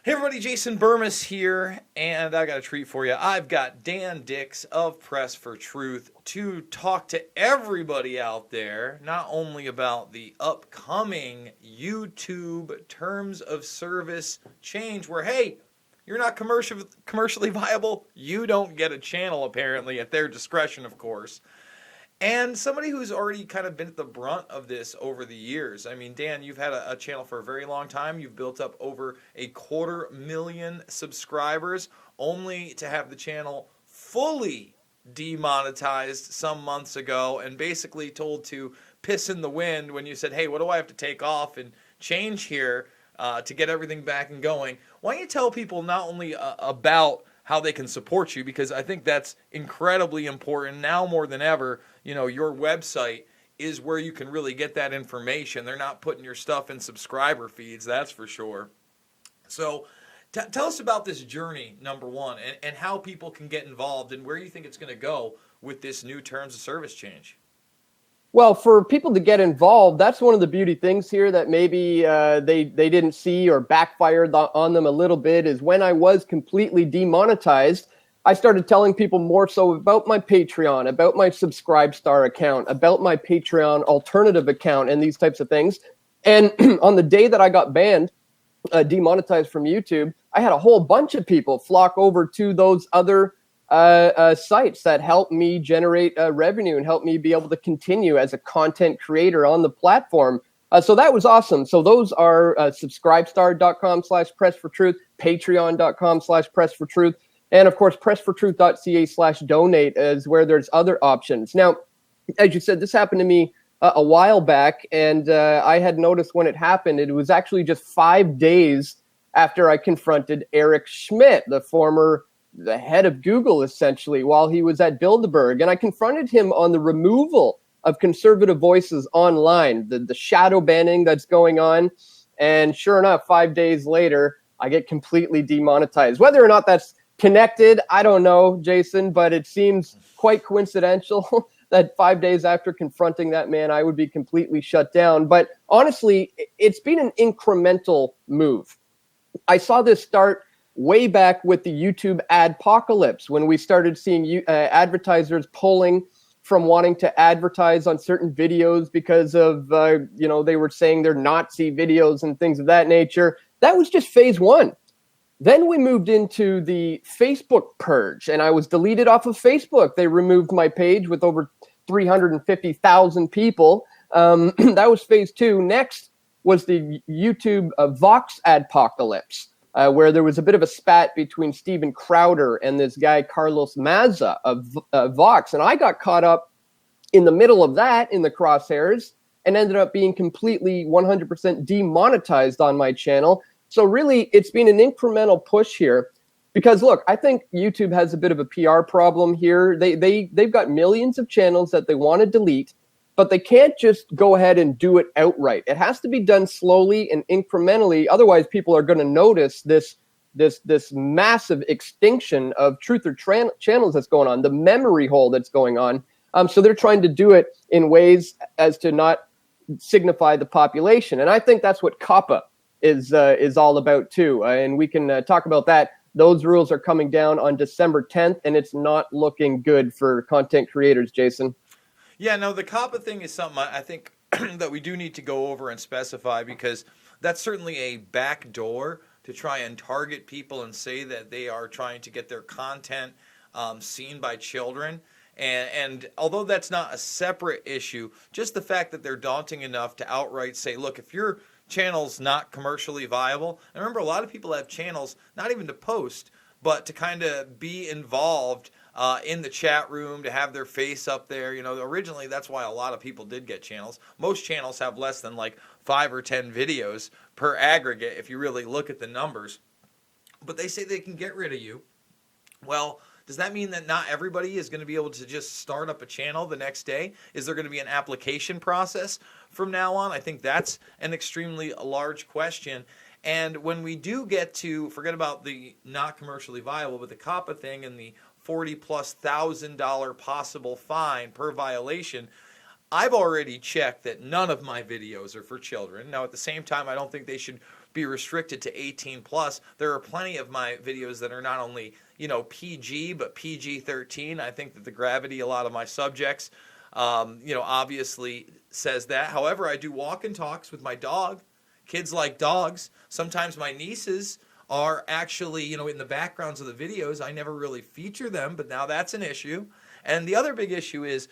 Hey everybody, Jason Burmis here, and I got a treat for you. I've got Dan Dix of Press for Truth to talk to everybody out there, not only about the upcoming YouTube terms of service change where, hey, you're not commercially viable, you don't get a channel apparently, at their discretion, of course. And somebody who's already kind of been at the brunt of this over the years. I mean, Dan, you've had a channel for a very long time. You've built up over 250,000 subscribers, only to have the channel fully demonetized some months ago and basically told to piss in the wind when you said, hey, what do I have to take off and change here to get everything back and going? Why don't you tell people not only about how they can support you, because I think that's incredibly important now more than ever. You know, your website is where you can really get that information. They're not putting your stuff in subscriber feeds, that's for sure. So tell us about this journey, number one, and how people can get involved and where you think it's going to go with this new terms of service change. Well, for people to get involved, that's one of the beauty things here that maybe they didn't see or backfired on them a little bit is when I was completely demonetized, I started telling people more so about my Patreon, about my Subscribestar account, about my Patreon alternative account and these types of things. And on the day that I got banned, demonetized from YouTube, I had a whole bunch of people flock over to those other sites that help me generate revenue and help me be able to continue as a content creator on the platform. So that was awesome. So those are subscribestar.com/pressfortruth, patreon.com/pressfortruth, and of course, pressfortruth.ca/donate is where there's other options. Now, as you said, this happened to me a while back, and I had noticed when it happened, it was actually just 5 days after I confronted Eric Schmidt, the head of Google, essentially, while he was at Bilderberg. And I confronted him on the removal of conservative voices online, the shadow banning that's going on. And sure enough, 5 days later, I get completely demonetized. Whether or not that's connected, I don't know, Jason, but it seems quite coincidental that 5 days after confronting that man, I would be completely shut down. But honestly, it's been an incremental move. I saw this start way back with the YouTube adpocalypse, when we started seeing advertisers pulling from wanting to advertise on certain videos because of, they were saying they're Nazi videos and things of that nature. That was just phase one. Then we moved into the Facebook purge, and I was deleted off of Facebook. They removed my page with over 350,000 people. That was phase two. Next was the YouTube Vox adpocalypse, where there was a bit of a spat between Steven Crowder and this guy, Carlos Maza of Vox. And I got caught up in the middle of that, in the crosshairs, and ended up being completely 100% demonetized on my channel. So really, it's been an incremental push here. Because look, I think YouTube has a bit of a PR problem here. They've got millions of channels that they want to delete, but they can't just go ahead and do it outright. It has to be done slowly and incrementally. Otherwise, people are going to notice this massive extinction of truther channels that's going on, the memory hole that's going on. So they're trying to do it in ways as to not signify the population. And I think that's what COPPA is all about too. And we can talk about that. Those rules are coming down on December 10th, and it's not looking good for content creators, Jason. Yeah, no, the COPPA thing is something I think that we do need to go over and specify, because that's certainly a backdoor to try and target people and say that they are trying to get their content seen by children. And although that's not a separate issue, just the fact that they're daunting enough to outright say, look, if your channel's not commercially viable, and remember, a lot of people have channels not even to post, but to kind of be involved in the chat room, to have their face up there. You know, originally that's why a lot of people did get channels. Most channels have less than like 5 or 10 videos per aggregate if you really look at the numbers. But they say they can get rid of you. Well, does that mean that not everybody is going to be able to just start up a channel the next day? Is there going to be an application process from now on? I think that's an extremely large question. And when we do get to, forget about the not commercially viable, but the COPPA thing and the $40,000+ possible fine per violation, I've already checked that none of my videos are for children. Now, at the same time, I don't think they should be restricted to 18 plus. There are plenty of my videos that are not only, PG, but PG-13. I think that the gravity, a lot of my subjects, obviously says that. However, I do walk and talks with my dog. Kids like dogs. Sometimes my nieces are actually, in the backgrounds of the videos. I never really feature them, but now that's an issue. And the other big issue is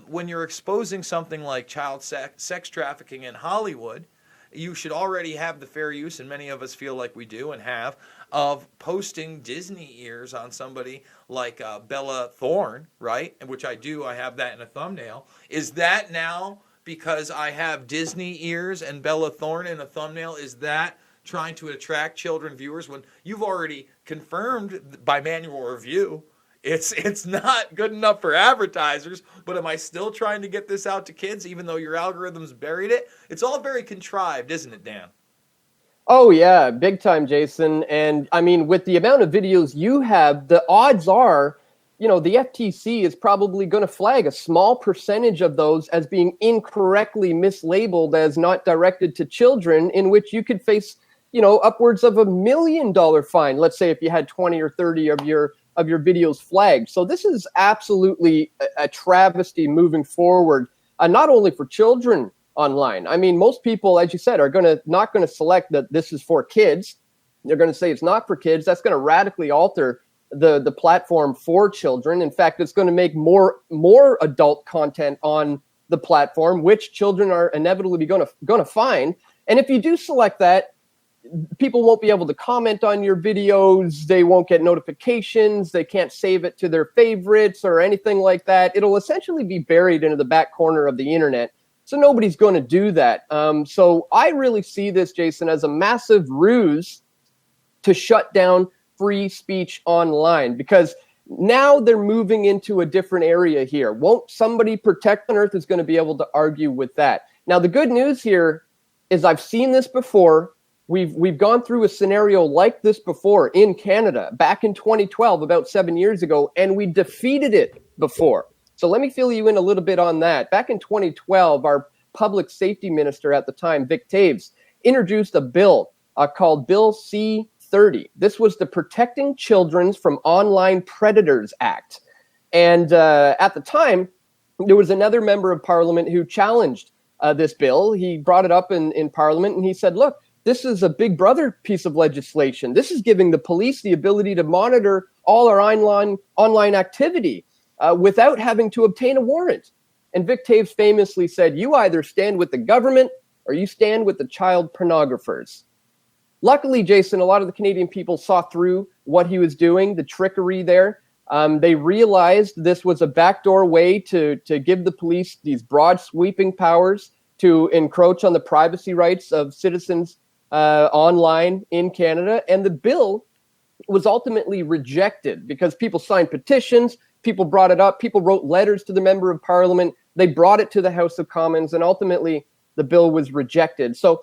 when you're exposing something like child sex trafficking in Hollywood, you should already have the fair use, and many of us feel like we do and have, of posting Disney ears on somebody like Bella Thorne, right? Which I do. I have that in a thumbnail. Is that now, because I have Disney ears and Bella Thorne in a thumbnail, is that trying to attract children viewers when you've already confirmed by manual review it's not good enough for advertisers? But am I still trying to get this out to kids even though your algorithms buried it? It's all very contrived, isn't it, Dan? Oh yeah, big time, Jason. And I mean, with the amount of videos you have, the odds are, the FTC is probably going to flag a small percentage of those as being incorrectly mislabeled as not directed to children, in which you could face, upwards of $1 million fine. Let's say if you had 20 or 30 of your videos flagged. So this is absolutely a travesty moving forward, not only for children online. I mean, most people, as you said, are not going to select that this is for kids. They're going to say it's not for kids. That's going to radically alter the platform for children. In fact, it's going to make more adult content on the platform, which children are inevitably going to find. And if you do select that, people won't be able to comment on your videos. They won't get notifications. They can't save it to their favorites or anything like that. It'll essentially be buried into the back corner of the internet. So nobody's going to do that. So I really see this, Jason, as a massive ruse to shut down free speech online, because now they're moving into a different area here. Won't somebody protect on Earth is going to be able to argue with that? Now, the good news here is I've seen this before. We've gone through a scenario like this before in Canada back in 2012, about 7 years ago, and we defeated it before. So let me fill you in a little bit on that. Back in 2012, our public safety minister at the time, Vic Taves, introduced a bill called Bill C-30. This was the Protecting Children from Online Predators Act. And at the time, there was another member of parliament who challenged this bill. He brought it up in parliament, and he said, look, this is a big brother piece of legislation. This is giving the police the ability to monitor all our online activity without having to obtain a warrant. And Vic Taves famously said, you either stand with the government or you stand with the child pornographers. Luckily, Jason, a lot of the Canadian people saw through what he was doing, the trickery there. They realized this was a backdoor way to give the police these broad sweeping powers to encroach on the privacy rights of citizens online in Canada. And the bill was ultimately rejected because people signed petitions, people brought it up, people wrote letters to the member of parliament, they brought it to the House of Commons, and ultimately the bill was rejected. So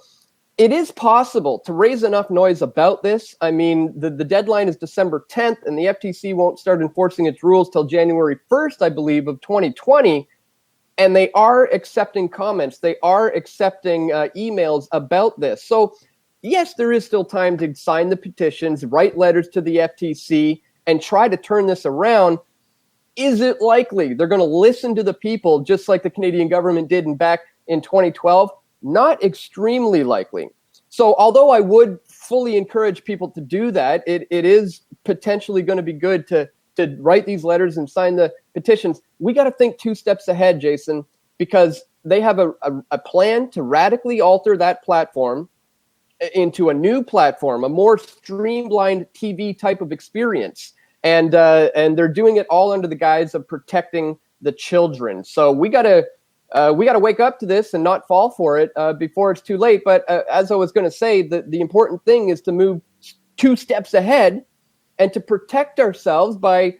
it is possible to raise enough noise about this. I mean, the deadline is December 10th, and the FTC won't start enforcing its rules till January 1st, I believe, of 2020. And they are accepting comments. They are accepting emails about this. So yes, there is still time to sign the petitions, write letters to the FTC, and try to turn this around. Is it likely they're going to listen to the people just like the Canadian government did back in 2012? Not extremely likely. So although I would fully encourage people to do that, it is potentially going to be good to write these letters and sign the petitions. We got to think 2 steps ahead, Jason, because they have a plan to radically alter that platform into a new platform, a more streamlined TV type of experience. And they're doing it all under the guise of protecting the children. So we got to wake up to this and not fall for it before it's too late. But as I was going to say, the important thing is to move 2 steps ahead and to protect ourselves by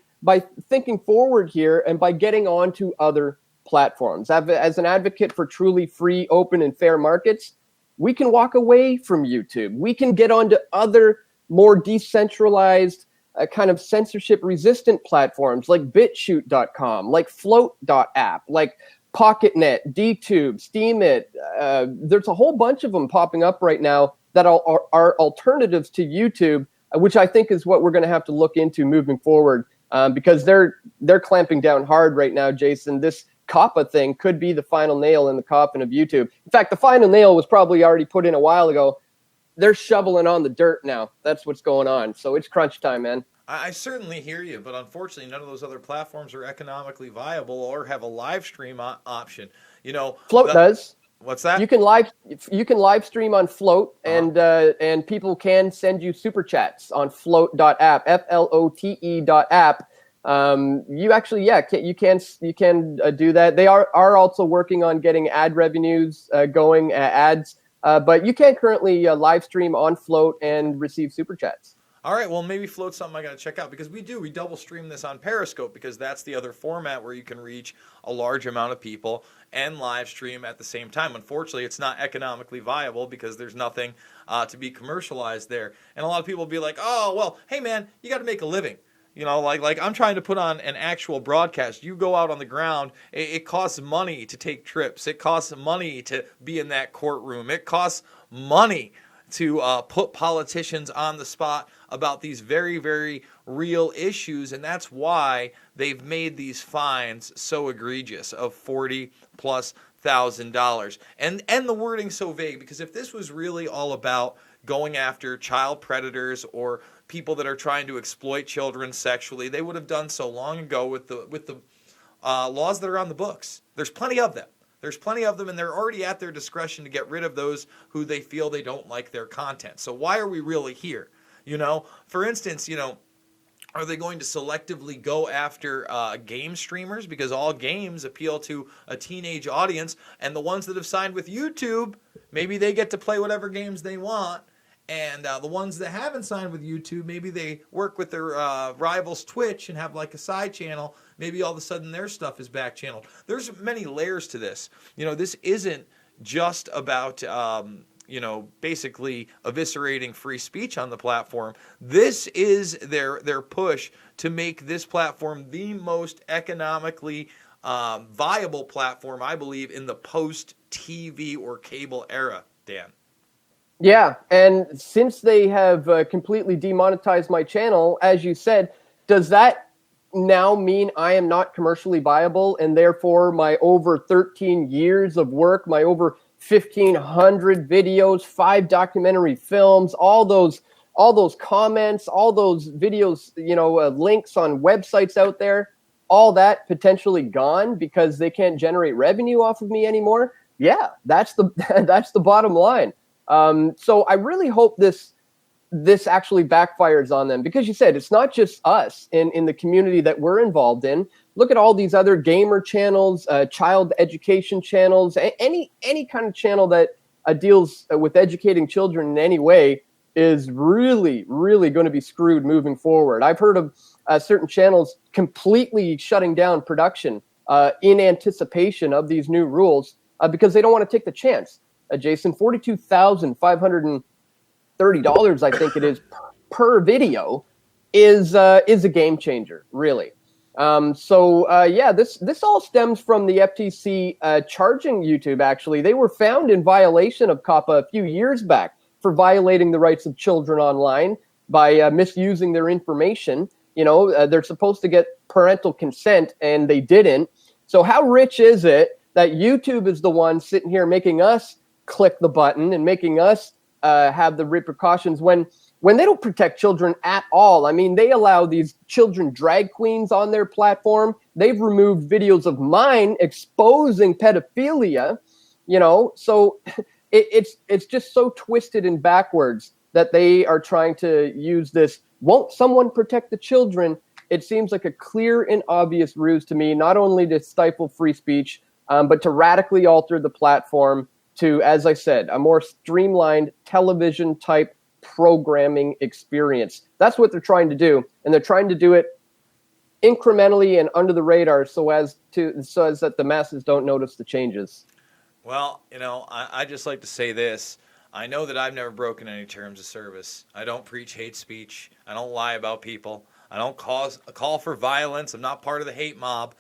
thinking forward here and by getting on to other platforms. As an advocate for truly free, open, and fair markets, we can walk away from YouTube. We can get onto other more decentralized kind of censorship-resistant platforms like BitChute.com, like Float.app, like PocketNet, DTube, Steemit. There's a whole bunch of them popping up right now that are alternatives to YouTube, which I think is what we're going to have to look into moving forward, because they're clamping down hard right now, Jason. This COPPA thing could be the final nail in the coffin of YouTube. In fact, the final nail was probably already put in a while ago. They're shoveling on the dirt now. That's what's going on. So it's crunch time, man. I certainly hear you, but unfortunately, none of those other platforms are economically viable or have a live stream option. Float does. What's that? You can live stream on Float, and people can send you super chats on float.app, flote.app. You actually, you can do that. They are also working on getting ad revenues going, ads, but you can currently live stream on Float and receive super chats. All right, well, maybe Float's something I got to check out, because we double stream this on Periscope, because that's the other format where you can reach a large amount of people and live stream at the same time. Unfortunately, it's not economically viable because there's nothing to be commercialized there. And a lot of people will be like, oh, well, hey, man, you got to make a living. Like I'm trying to put on an actual broadcast. You go out on the ground. It costs money to take trips. It costs money to be in that courtroom. It costs money to put politicians on the spot about these very, very real issues. And that's why they've made these fines so egregious of $40,000+. And the wording so vague, because if this was really all about going after child predators or people that are trying to exploit children sexually, they would have done so long ago with the laws that are on the books. There's plenty of them. And they're already at their discretion to get rid of those who they feel they don't like their content. So why are we really here? For instance, are they going to selectively go after game streamers, because all games appeal to a teenage audience, and the ones that have signed with YouTube, maybe they get to play whatever games they want. And the ones that haven't signed with YouTube, maybe they work with their rivals Twitch and have like a side channel. Maybe all of a sudden their stuff is back channeled. There's many layers to this. This isn't just about, basically eviscerating free speech on the platform. This is their push to make this platform the most economically viable platform, I believe, in the post-TV or cable era, Dan. Yeah, and since they have completely demonetized my channel, as you said, does that now mean I am not commercially viable, and therefore my over 13 years of work, my over 1,500 videos, 5 documentary films, all those comments, all those videos, links on websites out there, all that potentially gone because they can't generate revenue off of me anymore? Yeah, that's the bottom line. So I really hope this actually backfires on them, because you said it's not just us in the community that we're involved in. Look at all these other gamer channels, child education channels, any kind of channel that deals with educating children in any way is really, really going to be screwed moving forward. I've heard of certain channels completely shutting down production in anticipation of these new rules because they don't want to take the chance. Jason, $42,530, I think it is, per video is a game changer, really. This all stems from the FTC charging YouTube. Actually, they were found in violation of COPPA a few years back for violating the rights of children online by misusing their information. They're supposed to get parental consent, and they didn't. So how rich is it that YouTube is the one sitting here making us click the button and making us have the repercussions when they don't protect children at all? I mean, they allow these children drag queens on their platform. They've removed videos of mine exposing pedophilia, so it's just so twisted and backwards that they are trying to use this. Won't someone protect the children? It seems like a clear and obvious ruse to me, not only to stifle free speech, but to radically alter the platform to, as I said, a more streamlined television type programming experience. That's what they're trying to do. And they're trying to do it incrementally and under the radar so as that the masses don't notice the changes. Well, I just like to say this. I know that I've never broken any terms of service. I don't preach hate speech. I don't lie about people. I don't call for violence. I'm not part of the hate mob.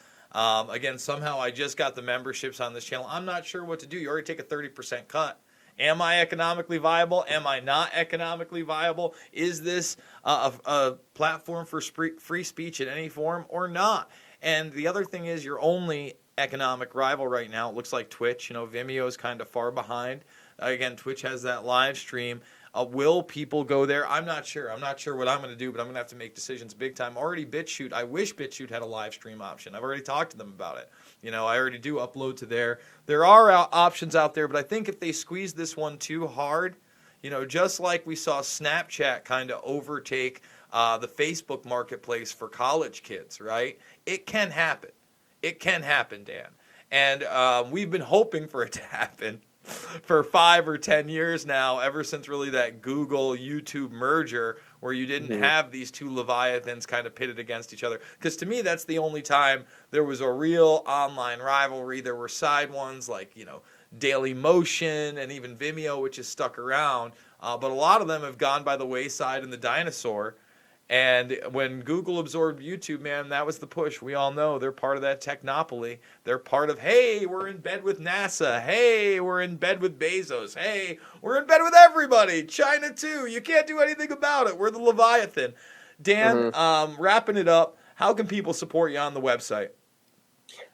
Again, somehow I just got the memberships on this channel. I'm not sure what to do. You already take a 30% cut. Am I economically viable? Am I not economically viable? Is this a platform for free speech in any form or not? And the other thing is, your only economic rival right now, it looks like Twitch. Vimeo is kind of far behind. Again, Twitch has that live stream. Will people go there? I'm not sure. I'm not sure what I'm going to do, but I'm going to have to make decisions big time. Already BitChute, I wish BitChute had a live stream option. I've already talked to them about it. I already do upload to there. There are options out there, but I think if they squeeze this one too hard, just like we saw Snapchat kind of overtake the Facebook marketplace for college kids, right? It can happen. It can happen, Dan. And we've been hoping for it to happen for 5 or 10 years now, ever since really that Google YouTube merger, where you didn't have these two leviathans kind of pitted against each other. Because to me, that's the only time there was a real online rivalry. There were side ones like Daily Motion and even Vimeo, which is stuck around, but a lot of them have gone by the wayside in the dinosaur. And when Google absorbed YouTube, man, that was the push. We all know they're part of that technopoly. They're part of, hey, we're in bed with NASA. Hey, we're in bed with Bezos. Hey, we're in bed with everybody. China, too. You can't do anything about it. We're the Leviathan. Dan, wrapping it up, how can people support you on the website?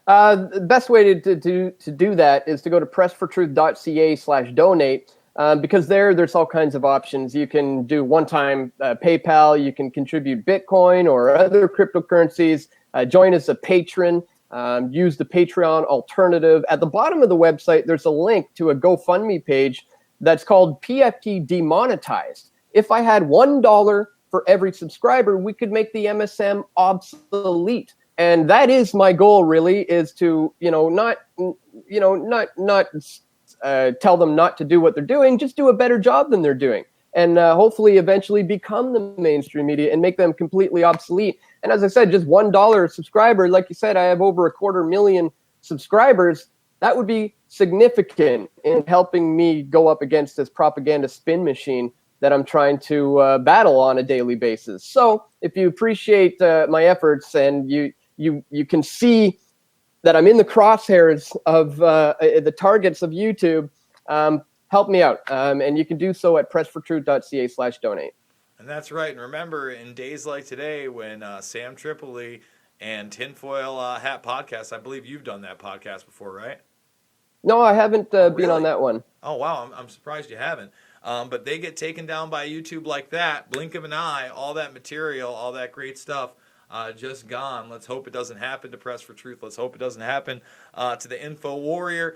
The best way to do that is to go to pressfortruth.ca/donate. Because there's all kinds of options. You can do one-time PayPal. You can contribute Bitcoin or other cryptocurrencies. Join as a patron. Use the Patreon alternative. At the bottom of the website, there's a link to a GoFundMe page that's called PFT Demonetized. If I had $1 for every subscriber, we could make the MSM obsolete. And that is my goal, really, is to not tell them not to do what they're doing, just do a better job than they're doing. And hopefully eventually become the mainstream media and make them completely obsolete. And as I said, just $1 a subscriber, like you said, I have over 250,000 subscribers. That would be significant in helping me go up against this propaganda spin machine that I'm trying to battle on a daily basis. So if you appreciate my efforts and you can see that I'm in the crosshairs of the targets of YouTube, help me out. And you can do so at pressfortruth.ca/donate. And that's right. And remember, in days like today, when Sam Tripoli and Tinfoil Hat Podcast, I believe you've done that podcast before, right? No, I haven't been Really? on that one. Oh, wow. I'm surprised you haven't. But they get taken down by YouTube like that. Blink of an eye, all that material, all that great stuff. Just gone. Let's hope it doesn't happen to Press for Truth. Let's hope it doesn't happen to the Info Warrior.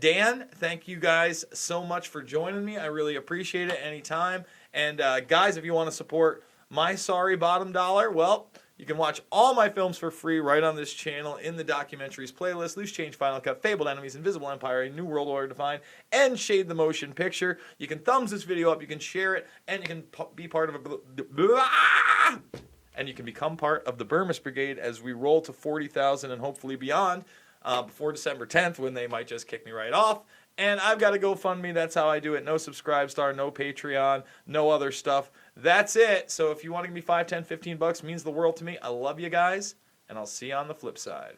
Dan, thank you guys so much for joining me. I really appreciate it anytime. And guys, if you want to support my sorry bottom dollar, well, you can watch all my films for free right on this channel in the documentaries playlist: Loose Change, Final Cut, Fabled Enemies, Invisible Empire, A New World Order Defined, and Shade the Motion Picture. You can thumbs this video up, you can share it, and you can be part of and you can become part of the Burmese Brigade as we roll to 40,000 and hopefully beyond before December 10th, when they might just kick me right off. And I've got a GoFundMe. That's how I do it. No Subscribe Star, no Patreon, no other stuff. That's it. So if you want to give me $5, $10, $15, means the world to me. I love you guys, and I'll see you on the flip side.